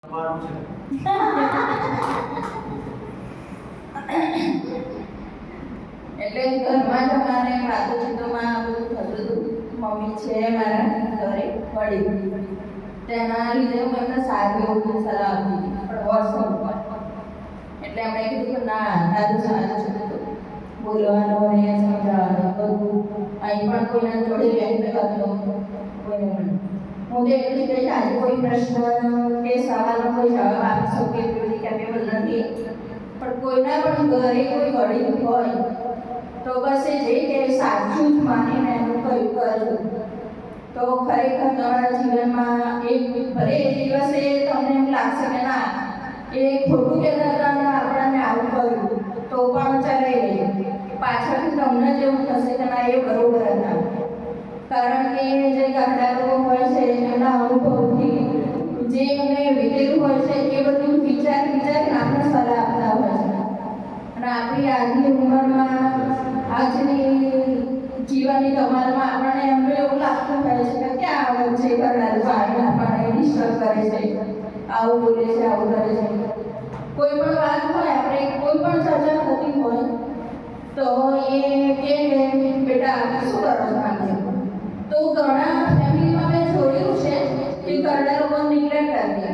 એટલે ઘરમાં જ અમારે વાતોચીતોમાં બધું થતું હતું. મમ્મી છે મારા ઘરે વળી, તેના લીધે હું એમને સારી એવું સલાહ આપી હતી પણ વોટ્સઅપ પર. એટલે એમણે કીધું કે ના તારું સારું છે, બોલવાનું અને સમજાવવાનું બધું અહીં પણ કોઈના જોડે વ્યક્ત કરતો કોઈને પણ. હું તો એટલી કહીશ આજે કોઈ પ્રશ્ન કે સવાલનો કોઈ જવાબ આપી શકું એટલી કેપેબલ નથી, પણ કોઈના પણ ઘરે કોઈ ગરીબ હોય તો બસ એ જે કે સાચું જ માનીને એનું કર્યું કરજો તો ખરેખર તમારા જીવનમાં એક ભલે એ દિવસે તમને એમ લાગશે કે ના એ ખોટું કહેતા હતા અને આપણને આવું કર્યું તો પણ ચલાવી લઈએ, પાછળથી તમને જેવું થશે કે ના એ બરોબર હતા. કારણ કે જે ગામડા લોકો હોય છે એમના અનુભવથી જે એમને વીતેલું હોય છે એ બધું વિચારીને આપણને સલાહ આપતા હોય છે. અને આપણી આજની ઉંમરમાં આજની જીવનની ધમાલમાં આપણને એમને એવું લાગતું હોય છે કે ક્યાં વચ્ચે કરનાર પાણી આપણને ડિસ્ટર્બ કરે છે, આવું બોલે છે, આવું કરે છે. કોઈ પણ વાત હોય આપણે કોઈ પણ ચર્ચા થતી હોય તો એ કે બેટા શું કરો છો આમ, તો ઘણા ફેમિલીમાં મેં જોયું છે કે ઘરના લોકો નિગ્લેક્ટ કરી દે